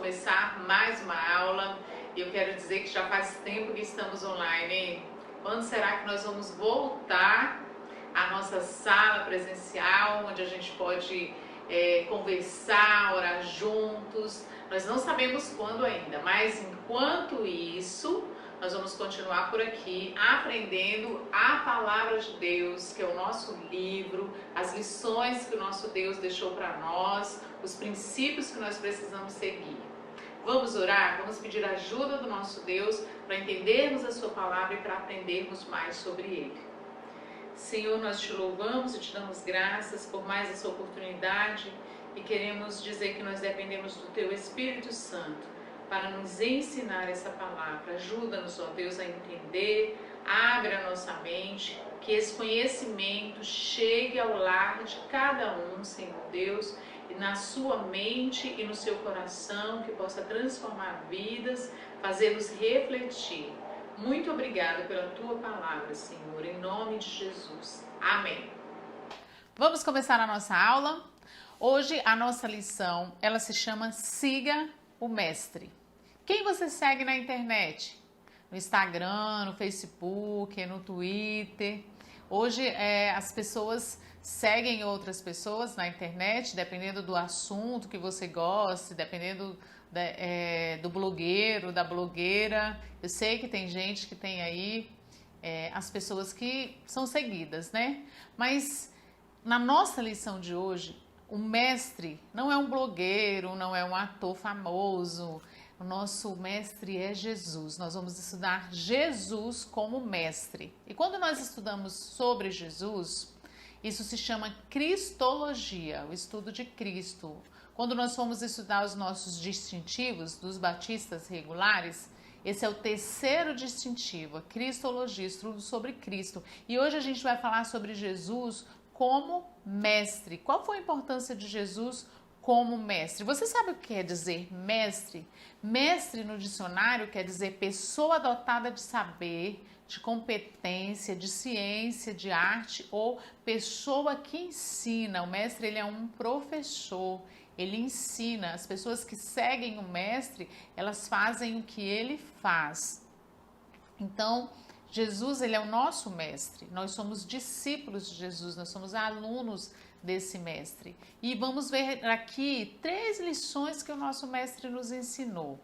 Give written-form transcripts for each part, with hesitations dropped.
começar mais uma aula e eu quero dizer que já faz tempo que estamos online, hein? Quando será que nós vamos voltar à nossa sala presencial, onde a gente pode conversar, orar juntos? Nós não sabemos quando ainda, mas enquanto isso, nós vamos continuar por aqui aprendendo a palavra de Deus, que é o nosso livro, as lições que o nosso Deus deixou para nós, os princípios que nós precisamos seguir. Vamos orar? Vamos pedir a ajuda do nosso Deus para entendermos a sua palavra e para aprendermos mais sobre ele. Senhor, nós te louvamos e te damos graças por mais essa oportunidade e queremos dizer que nós dependemos do teu Espírito Santo para nos ensinar essa palavra. Ajuda-nos, ó Deus, a entender, abre a nossa mente, que esse conhecimento chegue ao lar de cada um, Senhor Deus, e na sua mente e no seu coração, que possa transformar vidas, fazê-los refletir. Muito obrigada pela tua palavra, Senhor, em nome de Jesus. Amém. Vamos começar a nossa aula. Hoje a nossa lição, ela se chama Siga o Mestre. Quem você segue na internet? No Instagram, no Facebook, no Twitter. Hoje as pessoas seguem outras pessoas na internet, dependendo do assunto que você gosta, dependendo do blogueiro, da blogueira. Eu sei que tem gente que tem aí as pessoas que são seguidas, né? Mas na nossa lição de hoje, o mestre não é um blogueiro, não é um ator famoso. O nosso mestre é Jesus. Nós vamos estudar Jesus como mestre. E quando nós estudamos sobre Jesus, isso se chama Cristologia, o estudo de Cristo. Quando nós formos estudar os nossos distintivos dos batistas regulares, esse é o terceiro distintivo, a Cristologia, estudo sobre Cristo. E hoje a gente vai falar sobre Jesus como mestre. Qual foi a importância de Jesus como mestre? Você sabe o que quer dizer mestre? Mestre no dicionário quer dizer pessoa dotada de saber, de competência, de ciência, de arte ou pessoa que ensina. O mestre, ele é um professor, ele ensina. As pessoas que seguem o mestre, elas fazem o que ele faz. Então, Jesus, ele é o nosso mestre, nós somos discípulos de Jesus, nós somos alunos desse mestre. E vamos ver aqui 3 lições que o nosso mestre nos ensinou.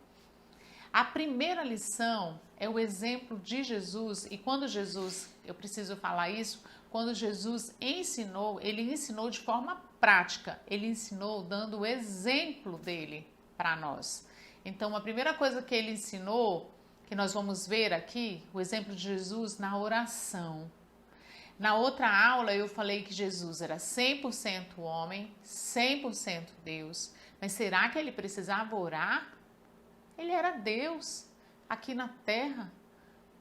A primeira lição é o exemplo de Jesus, e quando Jesus, eu preciso falar isso, quando Jesus ensinou, ele ensinou de forma prática, ele ensinou dando o exemplo dele para nós. Então, a primeira coisa que ele ensinou, que nós vamos ver aqui, o exemplo de Jesus na oração. Na outra aula eu falei que Jesus era 100% homem, 100% Deus, mas será que ele precisava orar? Ele era Deus aqui na terra,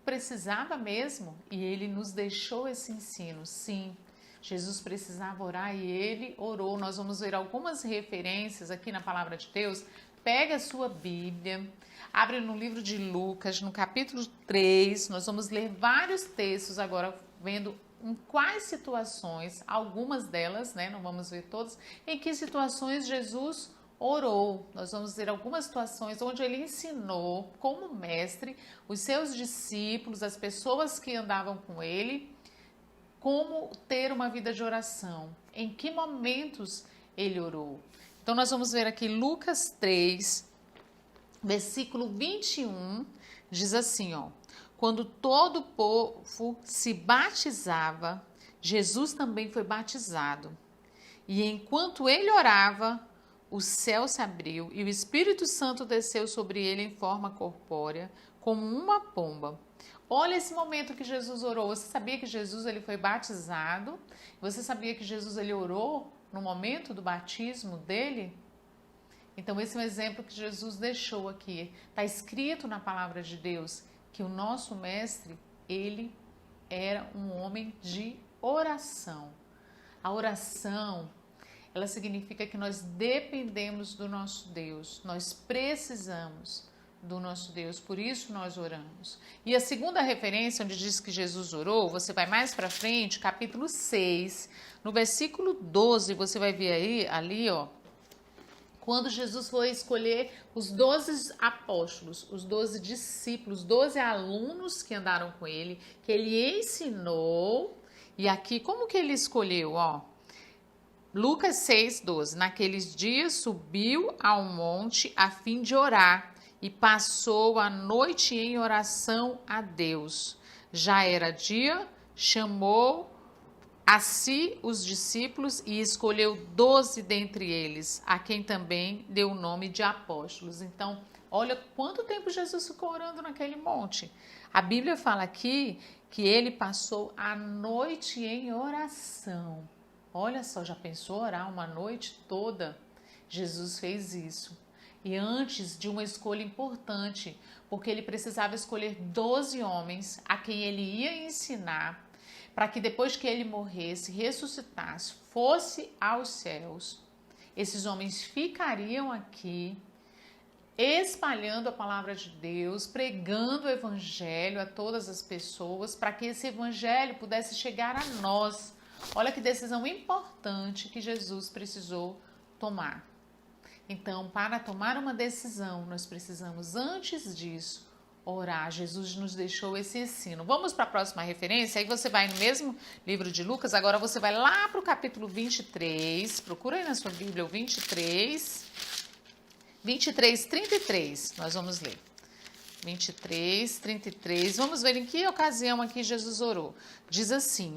precisava mesmo, e ele nos deixou esse ensino, sim. Jesus precisava orar e ele orou. Nós vamos ver algumas referências aqui na palavra de Deus. Pega a sua Bíblia, abre no livro de Lucas, no capítulo 3, nós vamos ler vários textos agora, vendo em quais situações, algumas delas, né, não vamos ver todas, em que situações Jesus orou. Nós vamos ver algumas situações onde ele ensinou como mestre os seus discípulos, as pessoas que andavam com ele, como ter uma vida de oração, em que momentos ele orou. Então nós vamos ver aqui Lucas 3, versículo 21, diz assim, ó: quando todo o povo se batizava, Jesus também foi batizado. E enquanto ele orava, o céu se abriu e o Espírito Santo desceu sobre ele em forma corpórea, como uma pomba. Olha esse momento que Jesus orou. Você sabia que Jesus ele foi batizado? Você sabia que Jesus ele orou no momento do batismo dele? Então esse é um exemplo que Jesus deixou aqui. Está escrito na palavra de Deus que o nosso mestre, ele era um homem de oração. A oração, ela significa que nós dependemos do nosso Deus, nós precisamos do nosso Deus, por isso nós oramos. E a segunda referência, onde diz que Jesus orou, você vai mais para frente, capítulo 6, no versículo 12, você vai ver aí, ali, ó, quando Jesus foi escolher os 12 apóstolos, os 12 discípulos, 12 alunos que andaram com ele, que ele ensinou. E aqui, como que ele escolheu? Lucas 6:12. Naqueles dias subiu ao monte a fim de orar e passou a noite em oração a Deus. Já era dia, chamou a si os discípulos e escolheu 12 dentre eles, a quem também deu o nome de apóstolos. Então, olha quanto tempo Jesus ficou orando naquele monte. A Bíblia fala aqui que ele passou a noite em oração. Olha só, já pensou orar uma noite toda? Jesus fez isso. E antes de uma escolha importante, porque ele precisava escolher 12 homens a quem ele ia ensinar, para que depois que ele morresse, ressuscitasse, fosse aos céus, esses homens ficariam aqui, espalhando a palavra de Deus, pregando o evangelho a todas as pessoas, para que esse evangelho pudesse chegar a nós. Olha que decisão importante que Jesus precisou tomar. Então, para tomar uma decisão, nós precisamos, antes disso, orar. Jesus nos deixou esse ensino. Vamos para a próxima referência? Aí você vai no mesmo livro de Lucas, agora você vai lá para o capítulo 23, procura aí na sua Bíblia o 23, 33, nós vamos ler. 33, vamos ver em que ocasião aqui Jesus orou. Diz assim,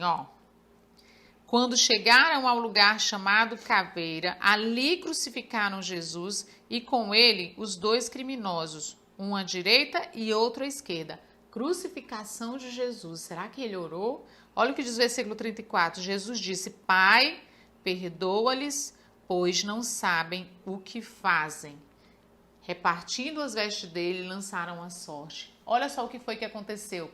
quando chegaram ao lugar chamado Caveira, ali crucificaram Jesus e com ele os 2 criminosos, um à direita e outro à esquerda. Crucificação de Jesus. Será que ele orou? Olha o que diz o versículo 34. Jesus disse, Pai, perdoa-lhes, pois não sabem o que fazem. Repartindo as vestes dele, lançaram a sorte. Olha só o que foi que aconteceu.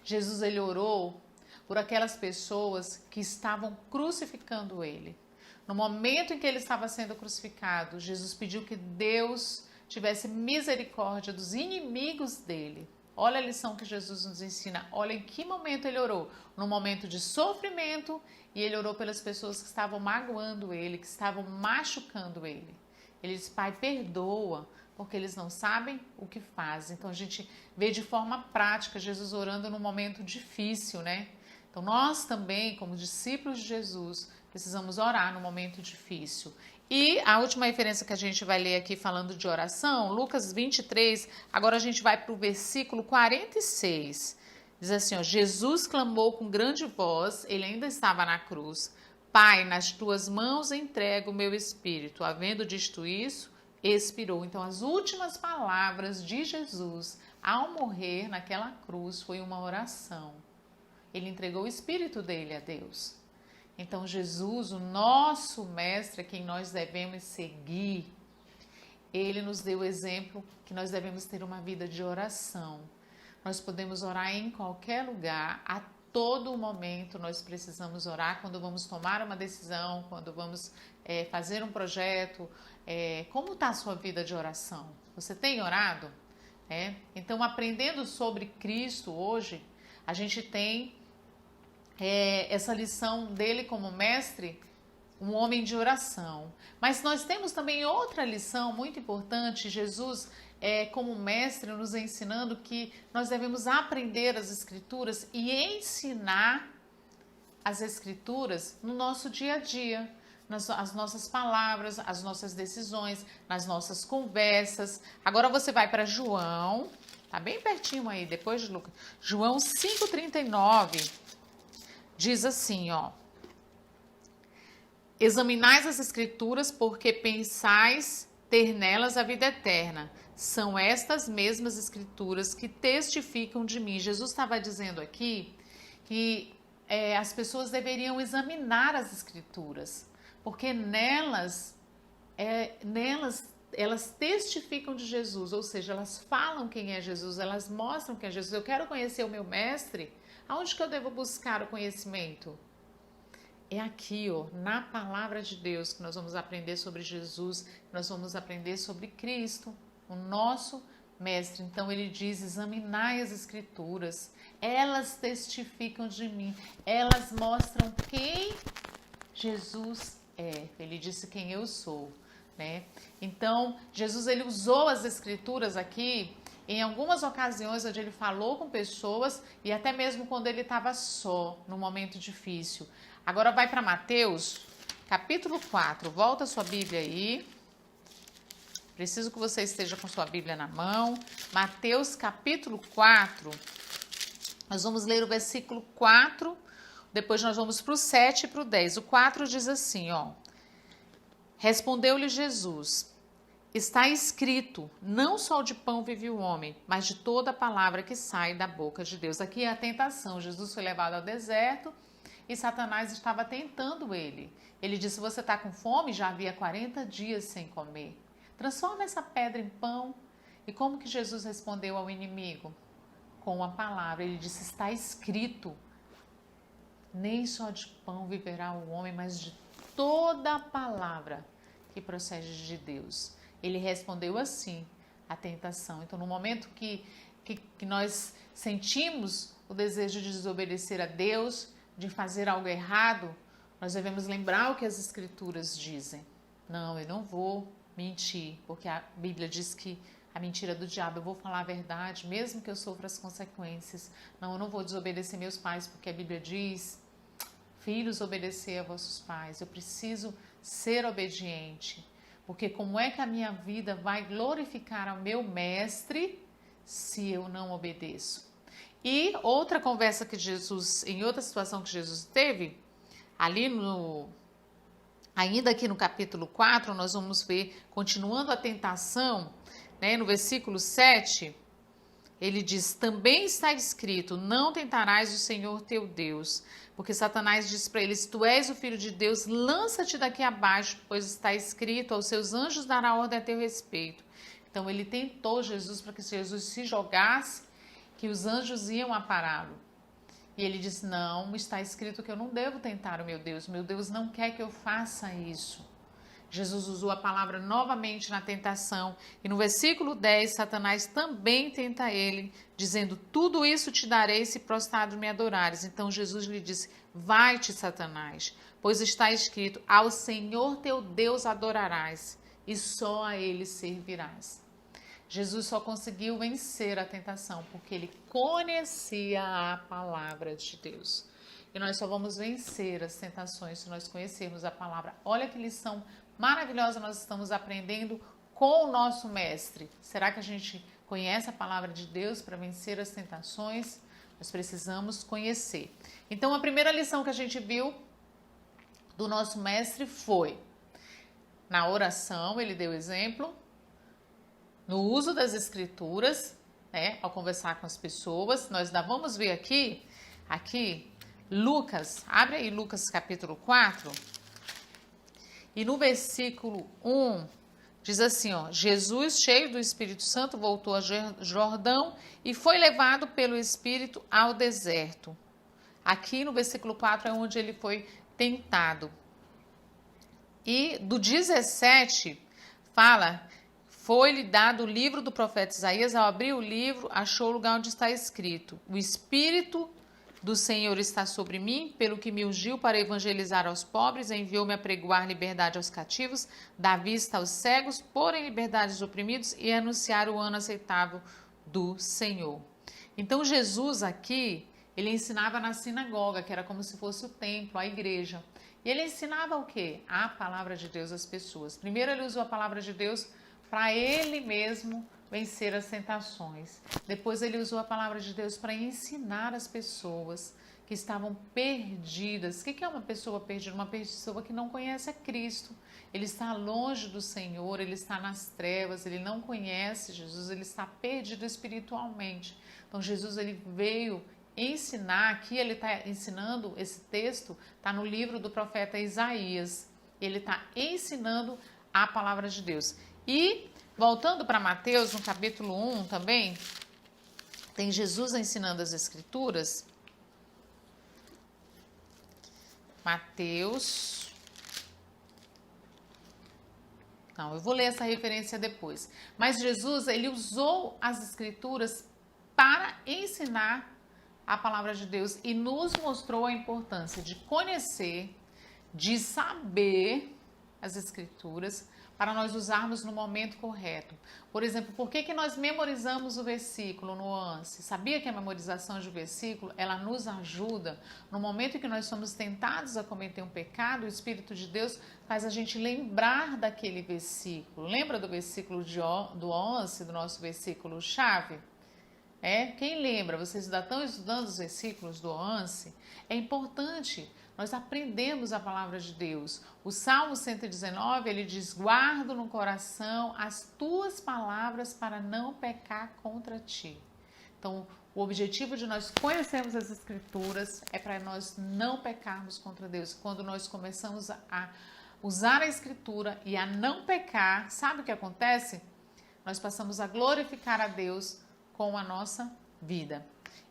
Jesus, ele orou por aquelas pessoas que estavam crucificando ele. No momento em que ele estava sendo crucificado, Jesus pediu que Deus tivesse misericórdia dos inimigos dele. Olha a lição que Jesus nos ensina. Olha em que momento ele orou. No momento de sofrimento, e ele orou pelas pessoas que estavam magoando ele, que estavam machucando ele. Ele disse, Pai, perdoa, porque eles não sabem o que fazem. Então a gente vê de forma prática Jesus orando num momento difícil, né? Então nós também, como discípulos de Jesus, precisamos orar no momento difícil. E a última referência que a gente vai ler aqui falando de oração, Lucas 23, agora a gente vai para o versículo 46. Diz assim, Jesus clamou com grande voz, ele ainda estava na cruz, Pai, nas tuas mãos entrego o meu espírito. Havendo dito isso, expirou. Então as últimas palavras de Jesus ao morrer naquela cruz foi uma oração. Ele entregou o espírito dele a Deus. Então Jesus, o nosso mestre, a quem nós devemos seguir, ele nos deu o exemplo que nós devemos ter uma vida de oração. Nós podemos orar em qualquer lugar, a todo momento nós precisamos orar quando vamos tomar uma decisão, quando vamos fazer um projeto. Como está a sua vida de oração? Você tem orado? Então, aprendendo sobre Cristo hoje, a gente tem essa lição dele como mestre, um homem de oração. Mas nós temos também outra lição muito importante, Jesus como mestre nos ensinando que nós devemos aprender as Escrituras e ensinar as Escrituras no nosso dia a dia, as nossas palavras, as nossas decisões, nas nossas conversas. Agora você vai para João, tá bem pertinho aí, depois de Lucas. João 5,39 diz assim, examinais as Escrituras porque pensais ter nelas a vida eterna. São estas mesmas Escrituras que testificam de mim. Jesus estava dizendo aqui que as pessoas deveriam examinar as Escrituras, porque nelas elas testificam de Jesus, ou seja, elas falam quem é Jesus, elas mostram quem é Jesus. Eu quero conhecer o meu mestre, aonde que eu devo buscar o conhecimento? É aqui, na palavra de Deus, que nós vamos aprender sobre Jesus, que nós vamos aprender sobre Cristo, o nosso mestre. Então ele diz, examinai as Escrituras, elas testificam de mim, elas mostram quem Jesus é. Ele disse quem eu sou. né? Então, Jesus ele usou as escrituras aqui em algumas ocasiões onde ele falou com pessoas e até mesmo quando ele estava só, num momento difícil. Agora vai para Mateus, capítulo 4. Volta a sua Bíblia aí. Preciso que você esteja com sua Bíblia na mão. Mateus, capítulo 4. Nós vamos ler o versículo 4, depois nós vamos para o 7 e para o 10. O 4 diz assim, ó. Respondeu-lhe Jesus: está escrito, não só de pão vive o homem, mas de toda palavra que sai da boca de Deus. Aqui é a tentação. Jesus foi levado ao deserto e Satanás estava tentando ele. Ele disse, você está com fome? Já havia 40 dias sem comer. Transforma essa pedra em pão. E como que Jesus respondeu ao inimigo? Com a palavra. Ele disse, está escrito, nem só de pão viverá o homem, mas de toda a palavra que procede de Deus. Ele respondeu assim à tentação. Então, no momento que nós sentimos o desejo de desobedecer a Deus, de fazer algo errado, nós devemos lembrar o que as Escrituras dizem. Não, eu não vou mentir, porque a Bíblia diz que a mentira do diabo, eu vou falar a verdade, mesmo que eu sofra as consequências. Não, eu não vou desobedecer meus pais, porque a Bíblia diz, filhos, obedecer a vossos pais. Eu preciso ser obediente. Porque como é que a minha vida vai glorificar ao meu mestre se eu não obedeço? E outra conversa que Jesus, em outra situação que Jesus teve, ainda aqui no capítulo 4, nós vamos ver, continuando a tentação, né, no versículo 7, ele diz, também está escrito, não tentarás o Senhor teu Deus. Porque Satanás diz para ele, se tu és o filho de Deus, lança-te daqui abaixo, pois está escrito, aos seus anjos dará ordem a teu respeito. Então ele tentou Jesus para que Jesus se jogasse, que os anjos iam apará-lo. E ele disse, não, está escrito que eu não devo tentar o meu Deus não quer que eu faça isso. Jesus usou a palavra novamente na tentação. E no versículo 10, Satanás também tenta ele, dizendo, tudo isso te darei se prostrado me adorares. Então Jesus lhe disse, vai-te, Satanás, pois está escrito, ao Senhor teu Deus adorarás, e só a ele servirás. Jesus só conseguiu vencer a tentação, porque ele conhecia a palavra de Deus. E nós só vamos vencer as tentações se nós conhecermos a palavra. Olha que lição maravilhosa nós estamos aprendendo com o nosso mestre. Será que a gente conhece a palavra de Deus para vencer as tentações? Nós precisamos conhecer. Então, a primeira lição que a gente viu do nosso mestre foi, na oração, ele deu exemplo, no uso das escrituras, né, ao conversar com as pessoas. Nós ainda vamos ver aqui, Lucas, abre aí Lucas capítulo 4, e no versículo 1, diz assim, ó, Jesus, cheio do Espírito Santo, voltou a Jordão e foi levado pelo Espírito ao deserto. Aqui no versículo 4 é onde ele foi tentado. E do 17, fala, foi-lhe dado o livro do profeta Isaías, ao abrir o livro, achou o lugar onde está escrito, o Espírito do Senhor está sobre mim, pelo que me ungiu para evangelizar aos pobres, enviou-me a pregoar liberdade aos cativos, dar vista aos cegos, pôr em liberdade os oprimidos e anunciar o ano aceitável do Senhor. Então Jesus aqui, ele ensinava na sinagoga, que era como se fosse o templo, a igreja. E ele ensinava o quê? A palavra de Deus às pessoas. Primeiro ele usou a palavra de Deus para ele mesmo vencer as tentações. Depois ele usou a palavra de Deus para ensinar as pessoas que estavam perdidas. O que é uma pessoa perdida? Uma pessoa que não conhece a Cristo. Ele está longe do Senhor, ele está nas trevas, ele não conhece Jesus, ele está perdido espiritualmente. Então Jesus ele veio ensinar, aqui ele está ensinando, esse texto está no livro do profeta Isaías. Ele está ensinando a palavra de Deus. E voltando para Mateus, no capítulo 1 também, tem Jesus ensinando as Escrituras. Mateus. Não, eu vou ler essa referência depois. Mas Jesus, ele usou as Escrituras para ensinar a palavra de Deus e nos mostrou a importância de conhecer, de saber as Escrituras, para nós usarmos no momento correto. Por exemplo, por que nós memorizamos o versículo, nuance? Sabia que a memorização de um versículo, ela nos ajuda no momento em que nós somos tentados a cometer um pecado, o Espírito de Deus faz a gente lembrar daquele versículo. Lembra do versículo do 11, do nosso versículo chave? Quem lembra? Vocês ainda estão estudando os versículos do 11? É importante nós aprendemos a palavra de Deus. O Salmo 119, ele diz: guardo no coração as tuas palavras para não pecar contra ti. Então, o objetivo de nós conhecermos as Escrituras é para nós não pecarmos contra Deus. Quando nós começamos a usar a Escritura e a não pecar, sabe o que acontece? Nós passamos a glorificar a Deus com a nossa vida.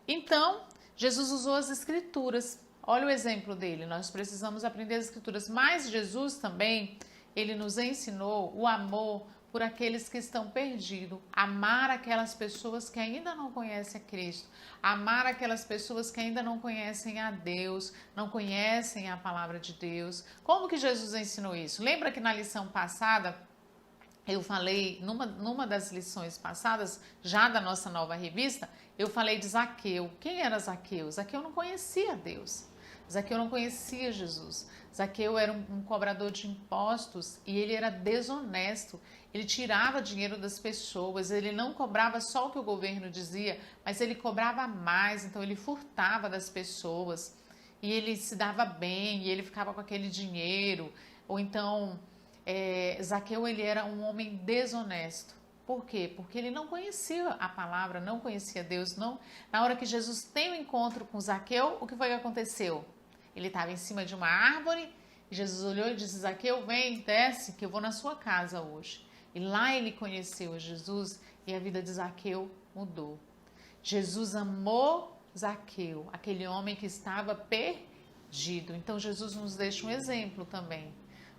Então, Jesus usou as Escrituras. Olha o exemplo dele, nós precisamos aprender as Escrituras, mas Jesus também, ele nos ensinou o amor por aqueles que estão perdidos, amar aquelas pessoas que ainda não conhecem a Cristo, amar aquelas pessoas que ainda não conhecem a Deus, não conhecem a palavra de Deus. Como que Jesus ensinou isso? Lembra que na lição passada, eu falei, numa das lições passadas, já da nossa nova revista, eu falei de Zaqueu. Quem era Zaqueu? Zaqueu não conhecia Deus. Zaqueu não conhecia Jesus. Zaqueu era um cobrador de impostos e ele era desonesto. Ele tirava dinheiro das pessoas, ele não cobrava só o que o governo dizia, mas ele cobrava mais, então ele furtava das pessoas e ele se dava bem e ele ficava com aquele dinheiro. Ou então, Zaqueu, ele era um homem desonesto. Por quê? Porque ele não conhecia a palavra, não conhecia Deus. Não. Na hora que Jesus tem o encontro com Zaqueu, o que foi que aconteceu? Ele estava em cima de uma árvore e Jesus olhou e disse: Zaqueu, vem, desce, que eu vou na sua casa hoje. E lá ele conheceu Jesus e a vida de Zaqueu mudou. Jesus amou Zaqueu, aquele homem que estava perdido. Então Jesus nos deixa um exemplo também.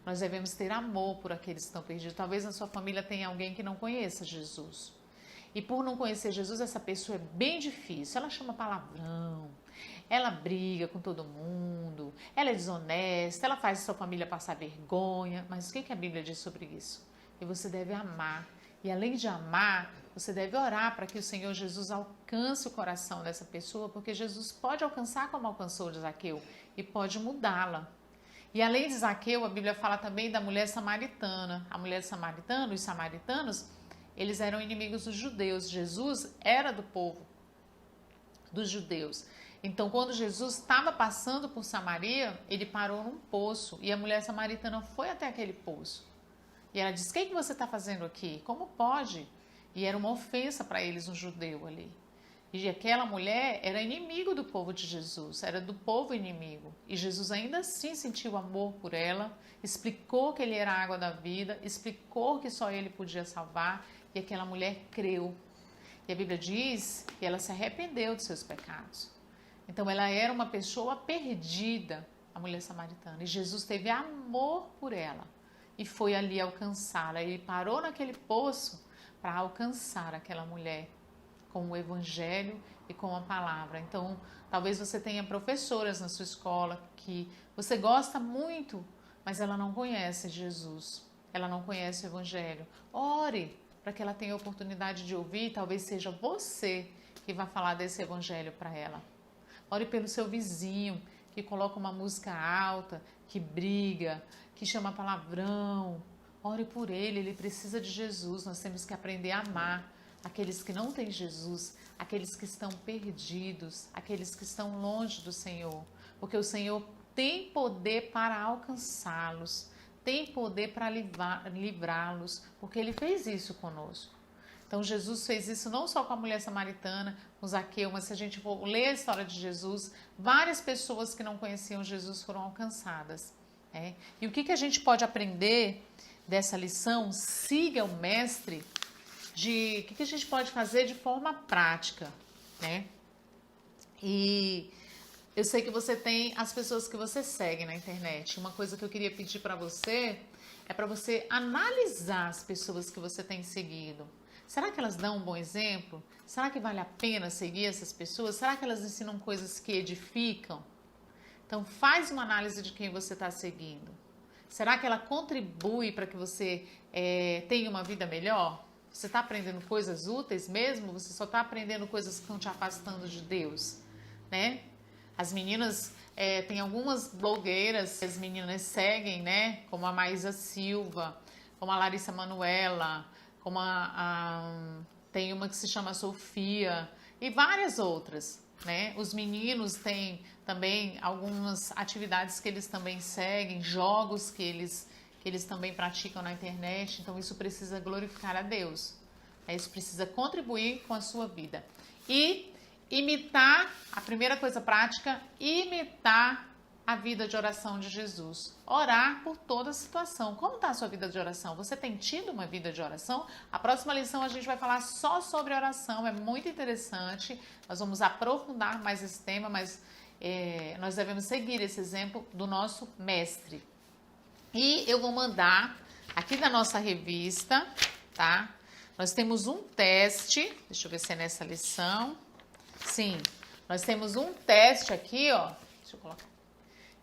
Nós devemos ter amor por aqueles que estão perdidos. Talvez na sua família tenha alguém que não conheça Jesus. E por não conhecer Jesus, essa pessoa é bem difícil. Ela chama palavrão, ela briga com todo mundo, ela é desonesta, ela faz a sua família passar vergonha. Mas o que a Bíblia diz sobre isso? Que você deve amar. E além de amar, você deve orar para que o Senhor Jesus alcance o coração dessa pessoa, porque Jesus pode alcançar como alcançou de Zaqueu e pode mudá-la. E além de Zaqueu, a Bíblia fala também da mulher samaritana. A mulher samaritana, os samaritanos, eles eram inimigos dos judeus. Jesus era do povo dos judeus. Então, quando Jesus estava passando por Samaria, ele parou num poço e a mulher samaritana foi até aquele poço. E ela disse: o que você está fazendo aqui? Como pode? E era uma ofensa para eles, um judeu ali. E aquela mulher era inimigo do povo de Jesus, era do povo inimigo. E Jesus ainda assim sentiu amor por ela, explicou que ele era a água da vida, explicou que só ele podia salvar, e aquela mulher creu. E a Bíblia diz que ela se arrependeu de seus pecados. Então ela era uma pessoa perdida, a mulher samaritana, e Jesus teve amor por ela e foi ali alcançá-la. Ele parou naquele poço para alcançar aquela mulher com o evangelho e com a palavra. Então, talvez você tenha professoras na sua escola que você gosta muito, mas ela não conhece Jesus, ela não conhece o evangelho. Ore para que ela tenha a oportunidade de ouvir, talvez seja você que vai falar desse evangelho para ela. Ore pelo seu vizinho que coloca uma música alta, que briga, que chama palavrão. Ore por ele, ele precisa de Jesus. Nós temos que aprender a amar aqueles que não têm Jesus, aqueles que estão perdidos, aqueles que estão longe do Senhor. Porque o Senhor tem poder para alcançá-los, tem poder para livrá-los, porque ele fez isso conosco. Então Jesus fez isso não só com a mulher samaritana, com Zaqueu, mas se a gente for ler a história de Jesus, várias pessoas que não conheciam Jesus foram alcançadas. E o que a gente pode aprender dessa lição? Siga o mestre. O que a gente pode fazer de forma prática, né? E eu sei que você tem as pessoas que você segue na internet. Uma coisa que eu queria pedir para você é para você analisar as pessoas que você tem seguido. Será que elas dão um bom exemplo? Será que vale a pena seguir essas pessoas? Será que elas ensinam coisas que edificam? Então faz uma análise de quem você está seguindo. Será que ela contribui para que você tenha uma vida melhor? Você está aprendendo coisas úteis mesmo? Você só está aprendendo coisas que estão te afastando de Deus, né? As meninas, tem algumas blogueiras que as meninas seguem, né? Como a Maísa Silva, como a Larissa Manoela, como tem uma que se chama Sofia e várias outras, né? Os meninos têm também algumas atividades que eles também seguem, jogos que eles também praticam na internet, então isso precisa glorificar a Deus, isso precisa contribuir com a sua vida. E imitar, a primeira coisa prática, imitar a vida de oração de Jesus. Orar por toda situação. Como está a sua vida de oração? Você tem tido uma vida de oração? A próxima lição a gente vai falar só sobre oração, é muito interessante. Nós vamos aprofundar mais esse tema, mas nós devemos seguir esse exemplo do nosso mestre. E eu vou mandar aqui da nossa revista, tá? Nós temos um teste, deixa eu ver se é nessa lição. Sim, nós temos um teste aqui, ó. Deixa eu colocar.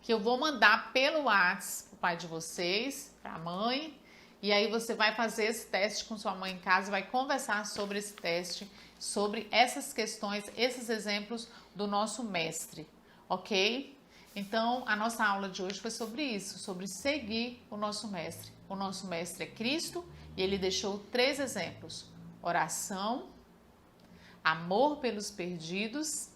Que eu vou mandar pelo WhatsApp pro pai de vocês, pra mãe. E aí você vai fazer esse teste com sua mãe em casa, vai conversar sobre esse teste, sobre essas questões, esses exemplos do nosso mestre, ok? Então, a nossa aula de hoje foi sobre isso, sobre seguir o nosso mestre. O nosso mestre é Cristo e ele deixou 3 exemplos: oração, amor pelos perdidos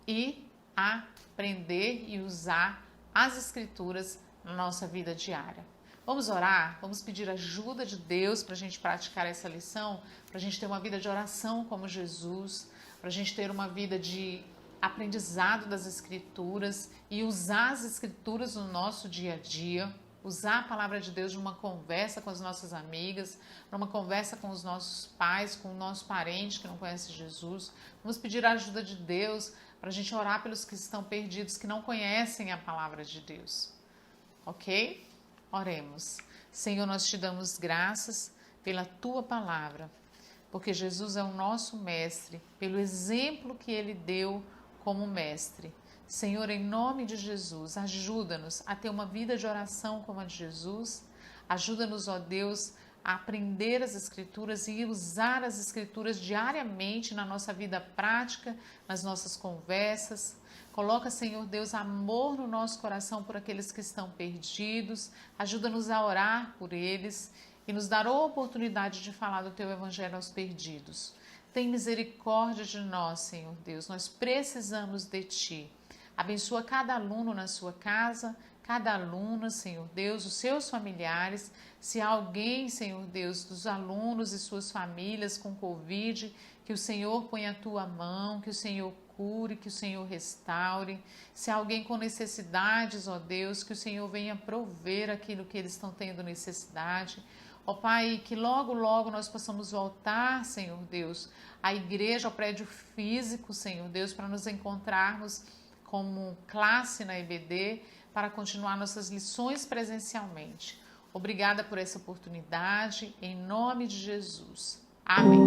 e aprender e usar as escrituras na nossa vida diária. Vamos orar? Vamos pedir ajuda de Deus para a gente praticar essa lição, para a gente ter uma vida de oração como Jesus, para a gente ter uma vida de aprendizado das escrituras e usar as escrituras no nosso dia a dia, usar a palavra de Deus numa conversa com as nossas amigas, numa conversa com os nossos pais, com o nosso parente que não conhece Jesus. Vamos pedir a ajuda de Deus para a gente orar pelos que estão perdidos, que não conhecem a palavra de Deus. Ok? Oremos. Senhor, nós te damos graças pela tua palavra, porque Jesus é o nosso mestre, pelo exemplo que ele deu como mestre. Senhor, em nome de Jesus, ajuda-nos a ter uma vida de oração como a de Jesus. Ajuda-nos, ó Deus, a aprender as Escrituras e usar as Escrituras diariamente na nossa vida prática, nas nossas conversas. Coloca, Senhor Deus, amor no nosso coração por aqueles que estão perdidos. Ajuda-nos a orar por eles e nos dar a oportunidade de falar do Teu Evangelho aos perdidos. Tem misericórdia de nós, Senhor Deus. Nós precisamos de Ti. Abençoa cada aluno na sua casa, cada aluna, Senhor Deus, os seus familiares. Se há alguém, Senhor Deus, dos alunos e suas famílias com Covid, que o Senhor ponha a tua mão, que o Senhor cure, que o Senhor restaure. Se há alguém com necessidades, ó Deus, que o Senhor venha prover aquilo que eles estão tendo necessidade. Ó Pai, que logo, logo nós possamos voltar, Senhor Deus, à igreja, ao prédio físico, Senhor Deus, para nos encontrarmos como classe na EBD, para continuar nossas lições presencialmente. Obrigada por essa oportunidade, em nome de Jesus. Amém.